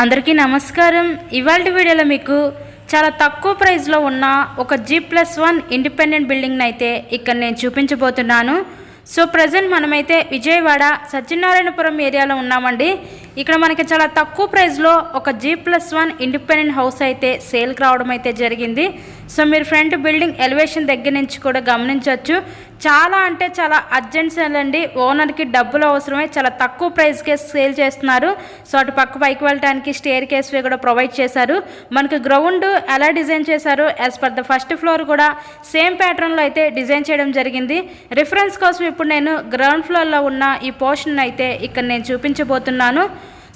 అందరికీ నమస్కారం. ఇవాల్టి వీడియోలో మీకు చాలా తక్కువ ప్రైస్లో ఉన్న ఒక G+1 ఇండిపెండెంట్ బిల్డింగ్ని అయితే ఇక్కడ నేను చూపించబోతున్నాను. సో ప్రజెంట్ మనమైతే విజయవాడ సత్యనారాయణపురం ఏరియాలో ఉన్నామండి. ఇక్కడ మనకి చాలా తక్కువ ప్రైస్లో ఒక G+1 ఇండిపెండెంట్ హౌస్ అయితే సేల్కి రావడం అయితే జరిగింది. సో మీరు ఫ్రంట్ బిల్డింగ్ ఎలివేషన్ దగ్గర నుంచి కూడా గమనించవచ్చు. చాలా అంటే చాలా అర్జెంట్ సేల్ అండి. ఓనర్కి డబ్బులు అవసరమై చాలా తక్కువ ప్రైస్కే సేల్ చేస్తున్నారు. సో అటు పక్క పైకి వెళ్ళడానికి స్టేర్ కేస్వే కూడా ప్రొవైడ్ చేశారు. మనకి గ్రౌండ్ ఎలా డిజైన్ చేశారు as per the first floor కూడా సేమ్ ప్యాటర్న్లో అయితే డిజైన్ చేయడం జరిగింది. రిఫరెన్స్ కోసం ఇప్పుడు నేను గ్రౌండ్ ఫ్లోర్లో ఉన్న ఈ పోర్షన్ అయితే ఇక్కడ నేను చూపించబోతున్నాను.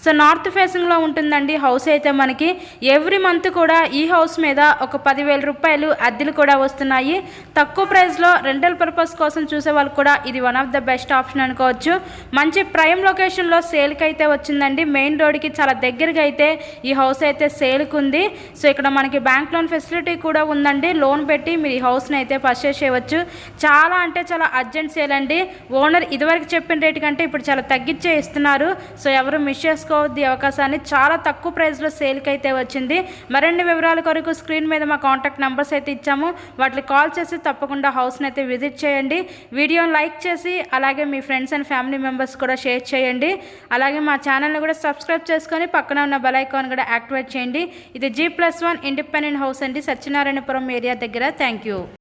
సో నార్త్ ఫేసింగ్లో ఉంటుందండి హౌస్ అయితే. మనకి ఎవ్రీ మంత్ కూడా ఈ హౌస్ మీద ఒక 10,000 రూపాయలు అద్దెలు కూడా వస్తున్నాయి. తక్కువ ప్రైస్లో రెంటల్ పర్పస్ కోసం చూసే వాళ్ళు కూడా ఇది one of the best option అనుకోవచ్చు. మంచి ప్రైమ్ లొకేషన్లో సేల్కి అయితే వచ్చిందండి. మెయిన్ రోడ్కి చాలా దగ్గరగా అయితే ఈ హౌస్ అయితే సేల్కి ఉంది. సో ఇక్కడ మనకి బ్యాంక్ లోన్ ఫెసిలిటీ కూడా ఉందండి. లోన్ పెట్టి మీరు ఈ హౌస్ని అయితే పర్చేస్ చేయవచ్చు. చాలా అంటే చాలా అర్జెంట్ సేల్ అండి. ఓనర్ ఇదివరకు చెప్పిన రేటు కంటే ఇప్పుడు చాలా తగ్గించే ఇస్తున్నారు. సో ఎవరు మిస్ చేసుకోవద్దు అవకాశాన్ని. చాలా తక్కువ ప్రైస్లో సేల్కి అయితే వచ్చింది. మరిన్ని వివరాల కొరకు స్క్రీన్ మీద మా కాంటాక్ట్ నెంబర్స్ అయితే ఇచ్చాము. వాటికి కాల్ చేసి తప్పకుండా హౌస్ని అయితే విజిట్ చేయండి. వీడియోని లైక్ చేసి అలాగే మీ ఫ్రెండ్స్ అండ్ ఫ్యామిలీ మెంబర్స్ కూడా షేర్ చేయండి. అలాగే మా ఛానల్ని కూడా సబ్స్క్రైబ్ చేసుకొని పక్కన ఉన్న బెల్ ఐకాన్ కూడా యాక్టివేట్ చేయండి. ఇది G+1 ఇండిపెండెంట్ హౌస్ అండి, సత్యనారాయణపురం ఏరియా దగ్గర. Thank you.